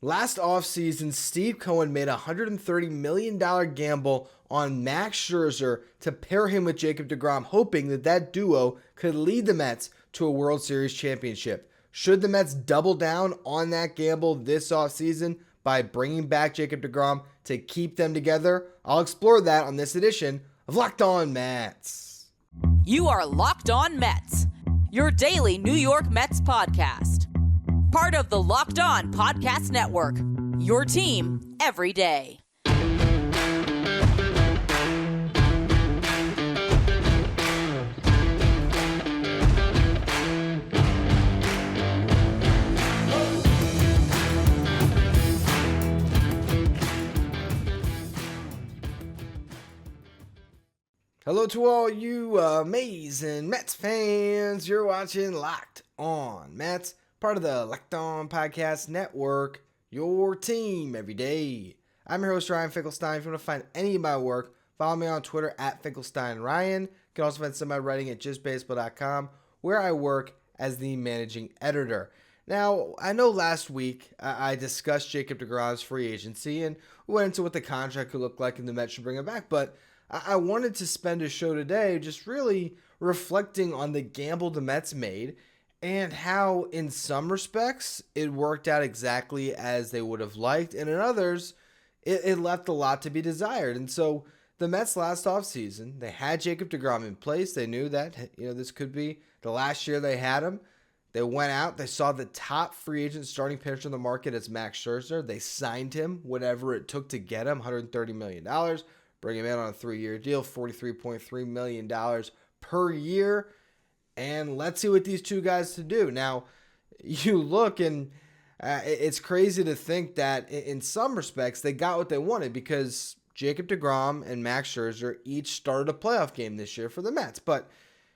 Last offseason, Steve Cohen made a $130 million gamble on Max Scherzer to pair him with Jacob DeGrom, hoping that that duo could lead the Mets to a World Series championship. Should the Mets double down on that gamble this offseason by bringing back Jacob DeGrom to keep them together? I'll explore that on this edition of Locked On Mets. You are Locked On Mets, your daily New York Mets podcast. Part of the Locked On Podcast Network, your team every day. Hello to all you amazing Mets fans. You're watching Locked On Mets, part of the Locked On Podcast Network, your team every day. I'm your host, Ryan Finkelstein. If you want to find any of my work, follow me on Twitter at FinkelsteinRyan. You can also find some of my writing at justbaseball.com, where I work as the managing editor. Now, I know last week I discussed Jacob DeGrom's free agency and went into what the contract could look like and the Mets should bring him back, but I wanted to spend a show today just really reflecting on the gamble the Mets made and how, in some respects, it worked out exactly as they would have liked, and in others, it left a lot to be desired. And so the Mets last offseason, they had Jacob DeGrom in place. They knew that this could be the last year they had him. They went out. They saw the top free agent starting pitcher in the market as Max Scherzer. They signed him, whatever it took to get him, $130 million. Bring him in on a 3-year deal, $43.3 million per year. And let's see what these two guys to do. Now, you look and it's crazy to think that in some respects they got what they wanted because Jacob DeGrom and Max Scherzer each started a playoff game this year for the Mets. But,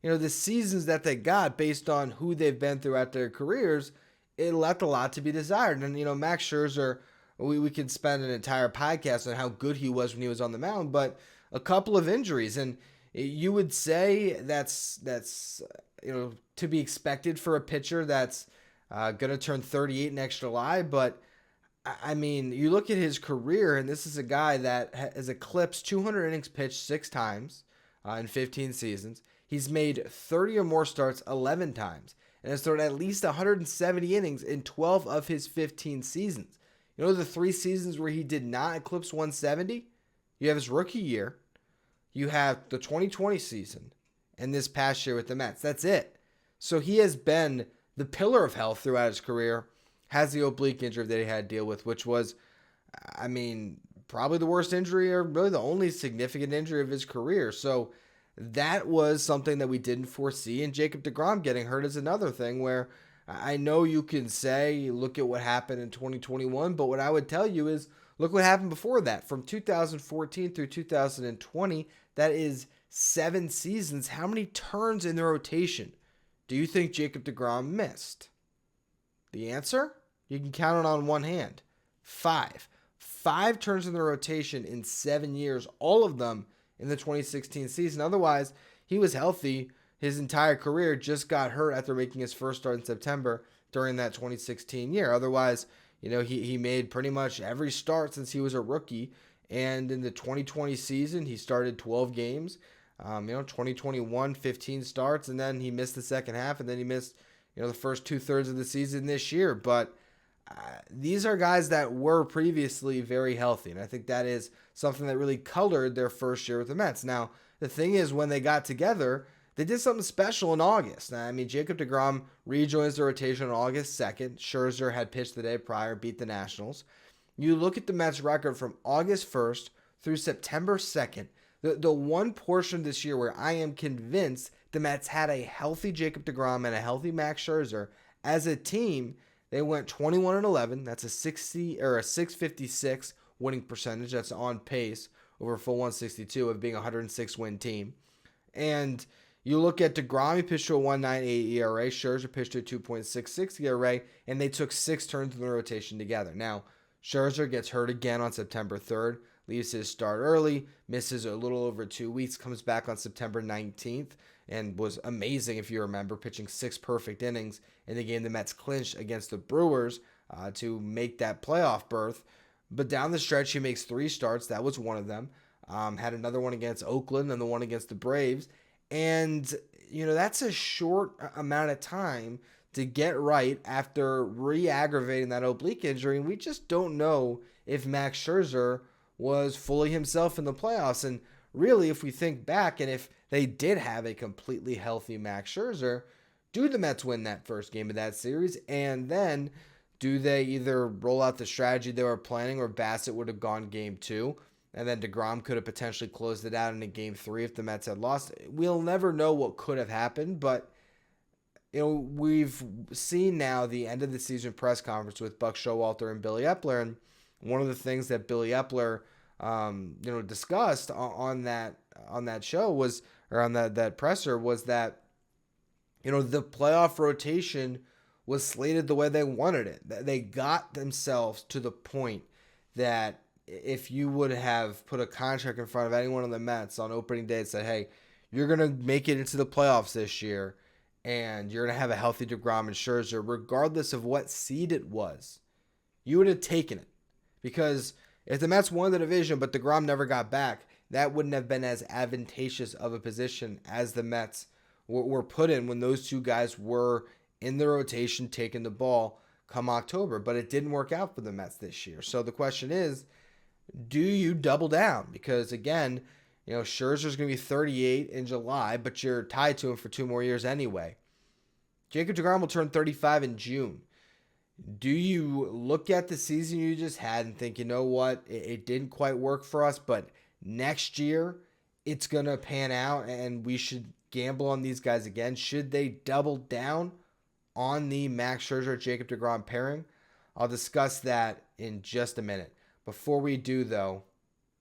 the seasons that they got based on who they've been throughout their careers, it left a lot to be desired. And, Max Scherzer, we could spend an entire podcast on how good he was when he was on the mound, but a couple of injuries. And you would say that's to be expected for a pitcher that's going to turn 38 next July. But, I mean, you look at his career, and this is a guy that has eclipsed 200 innings pitched 6 times in 15 seasons. He's made 30 or more starts 11 times and has thrown at least 170 innings in 12 of his 15 seasons. The 3 seasons where he did not eclipse 170? You have his rookie year, you have the 2020 season, and this past year with the Mets. That's it. So he has been the pillar of health throughout his career, has the oblique injury that he had to deal with, which was, probably the worst injury or really the only significant injury of his career. So that was something that we didn't foresee, and Jacob DeGrom getting hurt is another thing where I know you can say, look at what happened in 2021, but what I would tell you is, look what happened before that. From 2014 through 2020, that is 7 seasons. How many turns in the rotation do you think Jacob DeGrom missed? The answer? You can count it on one hand. 5. 5 turns in the rotation in 7 years, all of them in the 2016 season. Otherwise, he was healthy his entire career, just got hurt after making his first start in September during that 2016 year. Otherwise, he made pretty much every start since he was a rookie. And in the 2020 season, he started 12 games. 2021, 15 starts, and then he missed the second half, and then he missed, the first 2/3 of the season this year. But these are guys that were previously very healthy, and I think that is something that really colored their first year with the Mets. Now, the thing is, when they got together, they did something special in August. Jacob DeGrom rejoins the rotation on August 2nd. Scherzer had pitched the day prior, beat the Nationals. You look at the Mets record from August 1st through September 2nd, the one portion this year where I am convinced the Mets had a healthy Jacob DeGrom and a healthy Max Scherzer as a team. They went 21-11. That's a 656 winning percentage. That's on pace over a full 162 of being a 106 win team. And you look at DeGrom, he pitched to a 1.98 ERA. Scherzer pitched to a 2.66 ERA, and they took 6 turns in the rotation together. Now, Scherzer gets hurt again on September 3rd, leaves his start early, misses a little over 2 weeks, comes back on September 19th, and was amazing, if you remember, pitching 6 perfect innings in the game the Mets clinched against the Brewers to make that playoff berth. But down the stretch, he makes 3 starts. That was one of them. Had another one against Oakland and the one against the Braves. And, that's a short amount of time to get right after re-aggravating that oblique injury. And we just don't know if Max Scherzer was fully himself in the playoffs. And really, if we think back, and if they did have a completely healthy Max Scherzer, do the Mets win that first game of that series? And then do they either roll out the strategy they were planning, or Bassett would have gone game 2, and then DeGrom could have potentially closed it out in a game 3 if the Mets had lost? We'll never know what could have happened, but we've seen now the end of the season press conference with Buck Showalter and Billy Epler, and one of the things that Billy Epler discussed on that show was, or on that presser, was that the playoff rotation was slated the way they wanted it. They got themselves to the point that if you would have put a contract in front of anyone on the Mets on opening day and said, hey, you're going to make it into the playoffs this year, and you're going to have a healthy DeGrom and Scherzer, regardless of what seed it was, you would have taken it. Because if the Mets won the division but DeGrom never got back, that wouldn't have been as advantageous of a position as the Mets were put in when those two guys were in the rotation taking the ball come October. But it didn't work out for the Mets this year. So the question is, do you double down? Because again, Scherzer's going to be 38 in July, but you're tied to him for 2 more years anyway. Jacob DeGrom will turn 35 in June. Do you look at the season you just had and think, you know what, it didn't quite work for us, but next year it's going to pan out and we should gamble on these guys again? Should they double down on the Max Scherzer Jacob DeGrom pairing? I'll discuss that in just a minute. Before we do, though,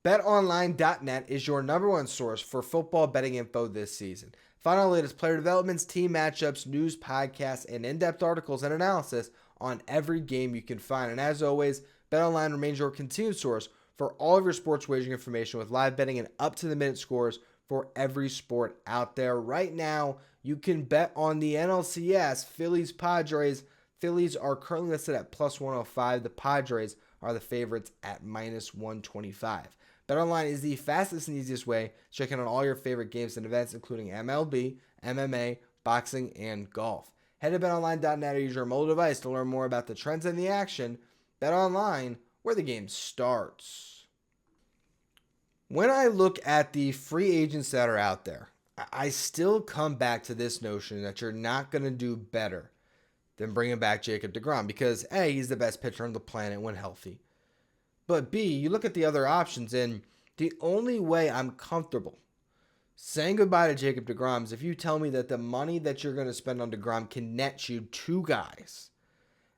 BetOnline.net is your number one source for football betting info this season. Find all the latest player developments, team matchups, news, podcasts, and in-depth articles and analysis on every game you can find. And as always, BetOnline remains your continued source for all of your sports wagering information with live betting and up-to-the-minute scores for every sport out there. Right now, you can bet on the NLCS, Phillies-Padres. Phillies are currently listed at plus 105. The Padres are the favorites at minus 125. BetOnline is the fastest and easiest way to check in on all your favorite games and events, including MLB, MMA, boxing, and golf. Head to betonline.net or use your mobile device to learn more about the trends and the action. BetOnline, where the game starts. When I look at the free agents that are out there, I still come back to this notion that you're not going to do better than bringing back Jacob DeGrom because A, he's the best pitcher on the planet when healthy. But B, you look at the other options, and the only way I'm comfortable saying goodbye to Jacob DeGrom is if you tell me that the money that you're going to spend on DeGrom can net you 2 guys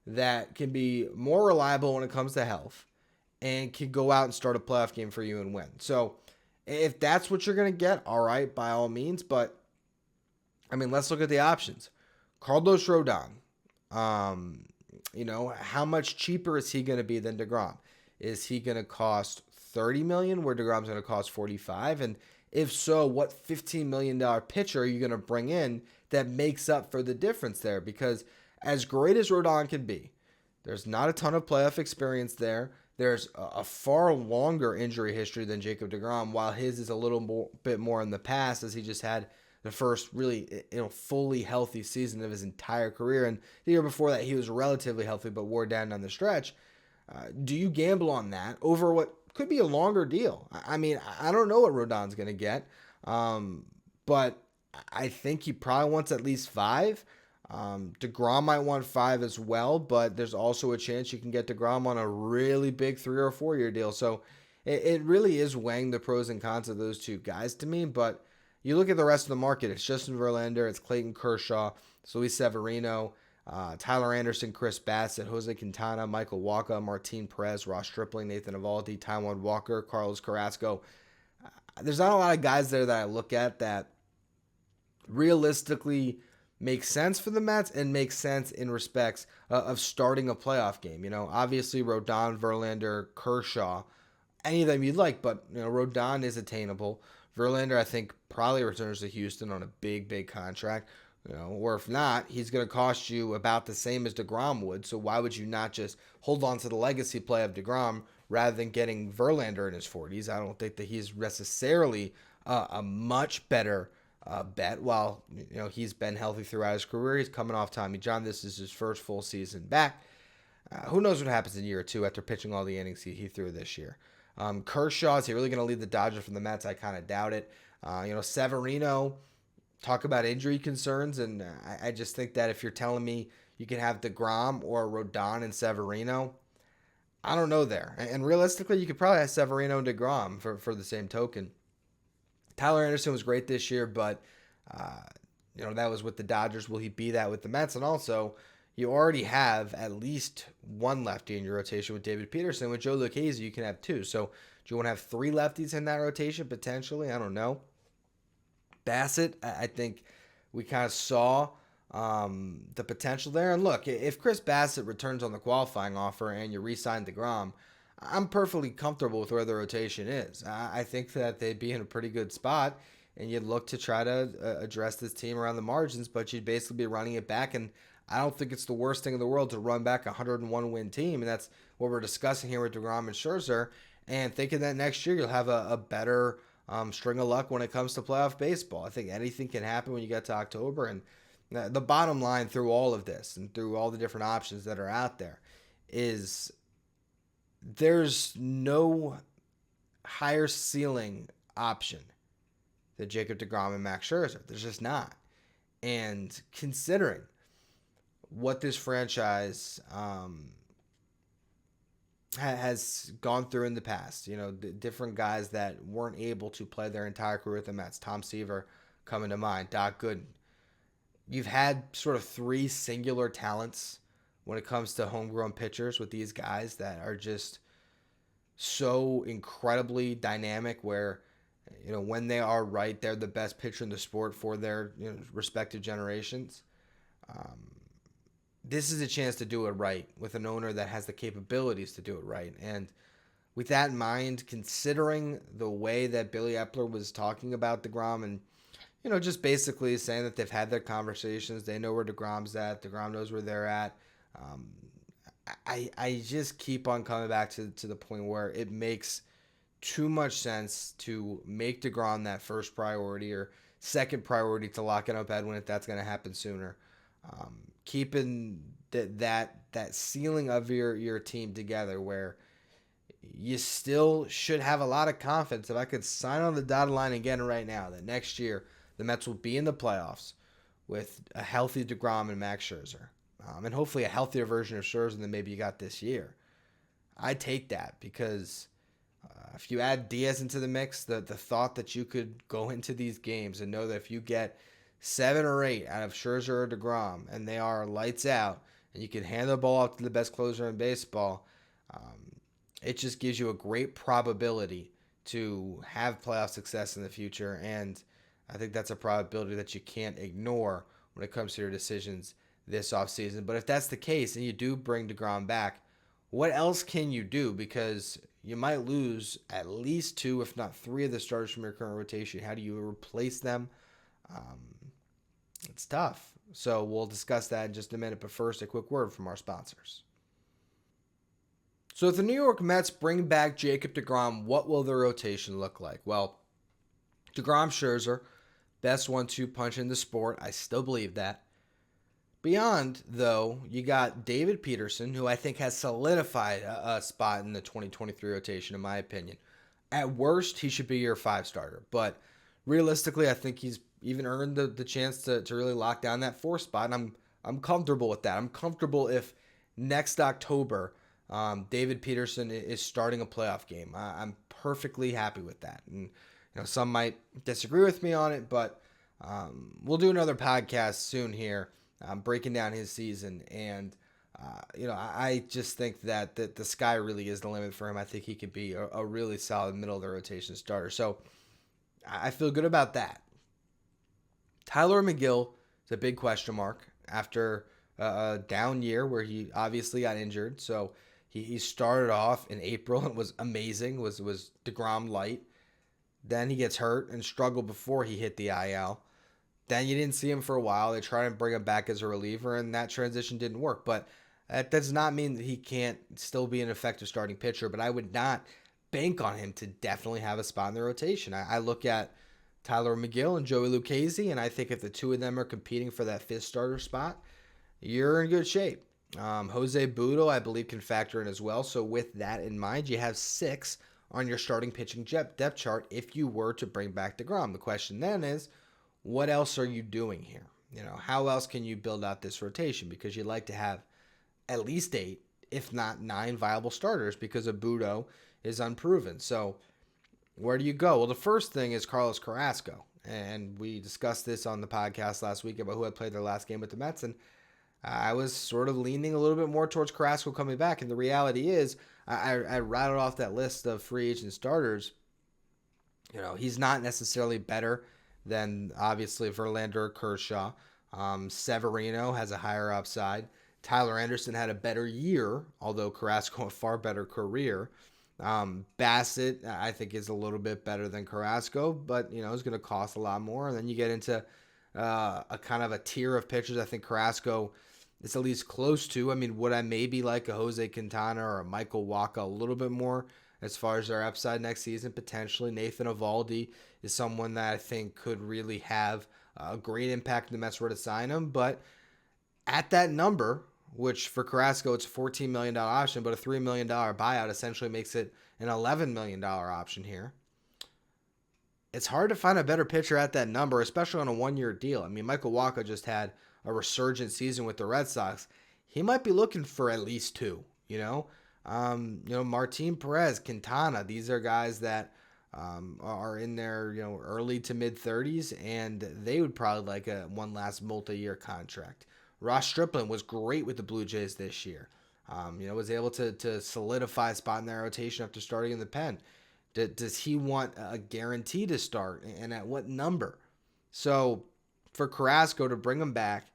that can be more reliable when it comes to health and can go out and start a playoff game for you and win. So if that's what you're going to get, all right, by all means. But, let's look at the options. Carlos Rodon. How much cheaper is he going to be than DeGrom? Is he going to cost $30 million where DeGrom's going to cost $45? And if so, what $15 million pitcher are you going to bring in that makes up for the difference there? Because as great as Rhone can be, there's not a ton of playoff experience there. There's a far longer injury history than Jacob DeGrom, while his is a little bit more in the past, as he just had the first really fully healthy season of his entire career. And the year before that, he was relatively healthy but wore down the stretch. Do you gamble on that over what could be a longer deal? I don't know what Rodon's going to get, but I think he probably wants at least 5. DeGrom might want 5 as well, but there's also a chance you can get DeGrom on a really big 3 or 4 year deal. So it really is weighing the pros and cons of those 2 guys to me. But you look at the rest of the market, it's Justin Verlander, it's Clayton Kershaw, it's Luis Severino, Tyler Anderson, Chris Bassett, Jose Quintana, Michael Wacha, Martin Perez, Ross Stripling, Nathan Eovaldi, Taijuan Walker, Carlos Carrasco. There's not a lot of guys there that I look at that realistically make sense for the Mets and make sense in respects of starting a playoff game. Obviously Rodon, Verlander, Kershaw, any of them you'd like, but Rodon is attainable. Verlander, I think, probably returns to Houston on a big, big contract. Or if not, he's going to cost you about the same as DeGrom would. So why would you not just hold on to the legacy play of DeGrom rather than getting Verlander in his 40s? I don't think that he's necessarily a much better bet. While he's been healthy throughout his career, he's coming off Tommy John. This is his first full season back. Who knows what happens in year two after pitching all the innings he threw this year? Kershaw, is he really going to lead the Dodgers from the Mets? I kind of doubt it. Severino. Talk about injury concerns, and I just think that if you're telling me you can have DeGrom or Rhone and Severino, I don't know there. And realistically, you could probably have Severino and DeGrom for the same token. Tyler Anderson was great this year, but that was with the Dodgers. Will he be that with the Mets? And also, you already have at least one lefty in your rotation with David Peterson. With Joe Lucchesi, you can have two. So do you want to have three lefties in that rotation potentially? I don't know. Bassett, I think we kind of saw the potential there. And look, if Chris Bassett returns on the qualifying offer and you re-sign DeGrom, I'm perfectly comfortable with where the rotation is. I think that they'd be in a pretty good spot, and you'd look to try to address this team around the margins, but you'd basically be running it back. And I don't think it's the worst thing in the world to run back a 101-win team, and that's what we're discussing here with DeGrom and Scherzer, and thinking that next year you'll have a better string of luck when it comes to playoff baseball. I think anything can happen when you get to October. And the bottom line through all of this and through all the different options that are out there is there's no higher ceiling option than Jacob DeGrom and Max Scherzer. There's just not. And considering what this franchise has gone through in the past, the different guys that weren't able to play their entire career with the Mets. Tom Seaver coming to mind, Doc Gooden. You've had sort of three singular talents when it comes to homegrown pitchers with these guys that are just so incredibly dynamic where, when they are right, they're the best pitcher in the sport for their respective generations. This is a chance to do it right with an owner that has the capabilities to do it right. And with that in mind, considering the way that Billy Epler was talking about DeGrom and, just basically saying that they've had their conversations, they know where DeGrom's at, DeGrom knows where they're at. I just keep on coming back to the point where it makes too much sense to make DeGrom that first priority or second priority to locking up Edwin if that's going to happen sooner. Keeping that ceiling of your team together where you still should have a lot of confidence. If I could sign on the dotted line again right now that next year the Mets will be in the playoffs with a healthy DeGrom and Max Scherzer, and hopefully a healthier version of Scherzer than maybe you got this year. I take that because if you add Diaz into the mix, the thought that you could go into these games and know that if you get 7 or 8 out of Scherzer or DeGrom, and they are lights out, and you can hand the ball off to the best closer in baseball, it just gives you a great probability to have playoff success in the future, and I think that's a probability that you can't ignore when it comes to your decisions this offseason. But if that's the case, and you do bring DeGrom back, what else can you do? Because you might lose at least 2, if not 3 of the starters from your current rotation. How do you replace them? It's tough. So we'll discuss that in just a minute. But first, a quick word from our sponsors. So if the New York Mets bring back Jacob DeGrom, what will their rotation look like? Well, DeGrom, Scherzer, best 1-2 punch in the sport. I still believe that. Beyond, though, you got David Peterson, who I think has solidified a spot in the 2023 rotation, in my opinion. At worst, he should be your 5 starter. But realistically, I think he's even earned the chance to really lock down that 4 spot. And I'm comfortable with that. I'm comfortable if next October David Peterson is starting a playoff game. I'm perfectly happy with that. And some might disagree with me on it, but we'll do another podcast soon here breaking down his season. And I just think that the sky really is the limit for him. I think he could be a really solid middle of the rotation starter. So I feel good about that. Tyler McGill is a big question mark after a down year where he obviously got injured. So he started off in April and was amazing, was DeGrom light. Then he gets hurt and struggled before he hit the IL. Then you didn't see him for a while. They tried to bring him back as a reliever, and that transition didn't work. But that does not mean that he can't still be an effective starting pitcher. But I would not bank on him to definitely have a spot in the rotation. I look at Tyler McGill and Joey Lucchesi, and I think if the two of them are competing for that fifth starter spot, you're in good shape. Jose Budo, I believe, can factor in as well. So with that in mind, you have 6 on your starting pitching depth chart if you were to bring back DeGrom. The question then is, what else are you doing here? How else can you build out this rotation? Because you'd like to have at least 8, if not 9 viable starters, because a Budo is unproven. So where do you go? Well, the first thing is Carlos Carrasco. And we discussed this on the podcast last week about who had played their last game with the Mets. And I was sort of leaning a little bit more towards Carrasco coming back. And the reality is, I rattled off that list of free agent starters. He's not necessarily better than, obviously, Verlander or Kershaw. Severino has a higher upside. Tyler Anderson had a better year, although Carrasco a far better career. Bassett, I think, is a little bit better than Carrasco, but, is going to cost a lot more. And then you get into a kind of a tier of pitchers. I think Carrasco is at least close to. I mean, would I maybe like a Jose Quintana or a Michael Wacha a little bit more as far as their upside next season? Potentially. Nathan Eovaldi is someone that I think could really have a great impact if the Mets were to sign him. But at that number, which for Carrasco, it's a $14 million option, but a $3 million buyout essentially makes it an $11 million option here. It's hard to find a better pitcher at that number, especially on a one-year deal. I mean, Michael Wacha just had a resurgent season with the Red Sox. He might be looking for at least 2, Martin Perez, Quintana, these are guys that are in their, early to mid-30s, and they would probably like one last multi-year contract. Ross Stripling was great with the Blue Jays this year. Was able to solidify a spot in their rotation after starting in the pen. Does he want a guarantee to start, and at what number? So for Carrasco to bring him back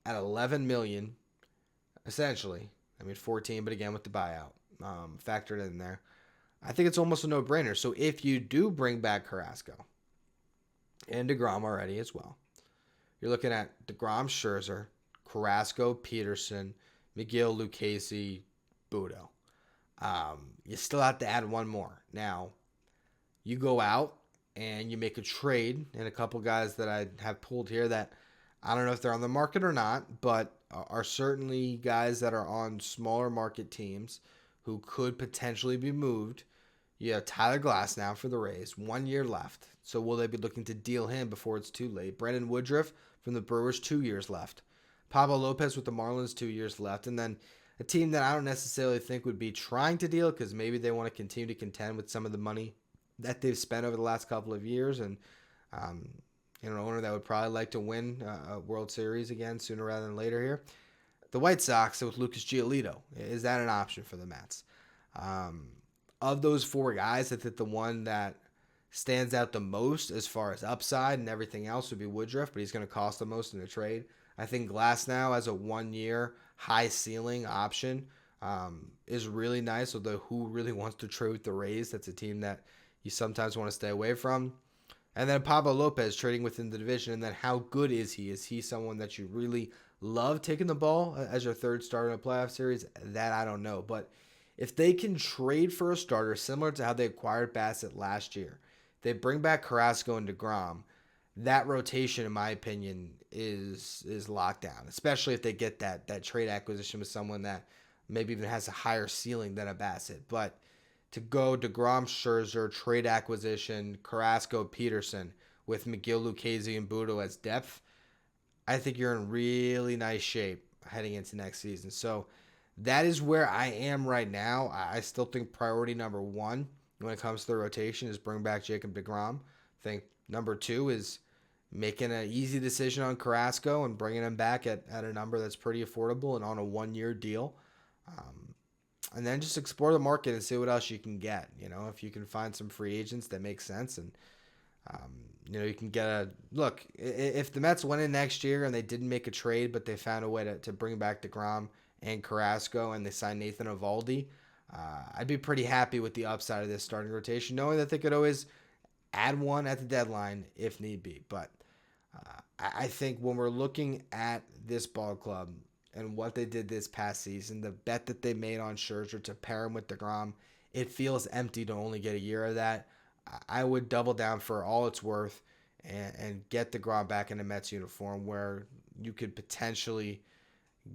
at $11 million, essentially, 14, but again with the buyout factored in there, I think it's almost a no-brainer. So if you do bring back Carrasco and DeGrom already as well, you're looking at DeGrom, Scherzer, Carrasco, Peterson, McGill, Lucchesi, Budo. You still have to add one more. Now, you go out and you make a trade, and a couple guys that I have pulled here that I don't know if they're on the market or not, but are certainly guys that are on smaller market teams who could potentially be moved. You have Tyler Glass now for the Rays, 1 year left. So will they be looking to deal him before it's too late? Brandon Woodruff from the Brewers, 2 years left. Pablo Lopez with the Marlins, 2 years left. And then a team that I don't necessarily think would be trying to deal because maybe they want to continue to contend with some of the money that they've spent over the last couple of years. And an owner that would probably like to win a World Series again sooner rather than later here. The White Sox with Lucas Giolito. Is that an option for the Mets? Of those 4 guys, I think the one that stands out the most as far as upside and everything else would be Woodruff, but he's going to cost the most in the trade. I think Glass now as a 1 year high ceiling option is really nice, although who really wants to trade with the Rays? That's a team that you sometimes want to stay away from. And then Pablo Lopez trading within the division, and then how good is he? Is he someone that you really love taking the ball as your third starter in a playoff series? That I don't know, but if they can trade for a starter similar to how they acquired Bassett last year, they bring back Carrasco and DeGrom, that rotation, in my opinion, is locked down, especially if they get that trade acquisition with someone that maybe even has a higher ceiling than a Bassett. But to go DeGrom, Scherzer, trade acquisition, Carrasco, Peterson, with McGill, Lucchesi, and Budo as depth, I think you're in really nice shape heading into next season. So that is where I am right now. I still think priority number 1 when it comes to the rotation is bring back Jacob DeGrom. I think number 2 is making an easy decision on Carrasco and bringing him back at a number that's pretty affordable and on a 1 year deal. And then just explore the market and see what else you can get. If you can find some free agents that make sense and, you can get a look. If the Mets went in next year and they didn't make a trade, but they found a way to bring back DeGrom and Carrasco and they signed Nathan Eovaldi, I'd be pretty happy with the upside of this starting rotation, knowing that they could always add one at the deadline if need be. But I think when we're looking at this ball club and what they did this past season, the bet that they made on Scherzer to pair him with DeGrom, it feels empty to only get a year of that. I would double down for all it's worth and get DeGrom back in a Mets uniform where you could potentially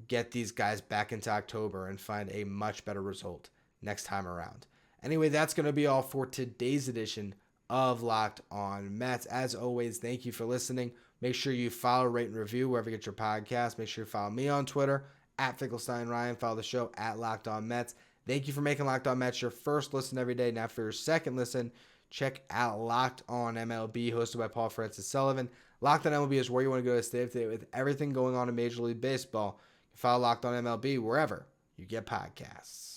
get these guys back into October and find a much better result next time around. Anyway, that's going to be all for today's edition of Locked On Mets. As always, thank you for listening. Make sure you follow, rate, and review wherever you get your podcast. Make sure you follow me on Twitter at Finkelstein Ryan. Follow the show at Locked On Mets. Thank you for making Locked On Mets your first listen every day. Now for your second listen, check out Locked On MLB, hosted by Paul Francis Sullivan. Locked On MLB is where you want to go to stay up to date with everything going on in Major League Baseball. You can follow Locked On MLB wherever you get podcasts.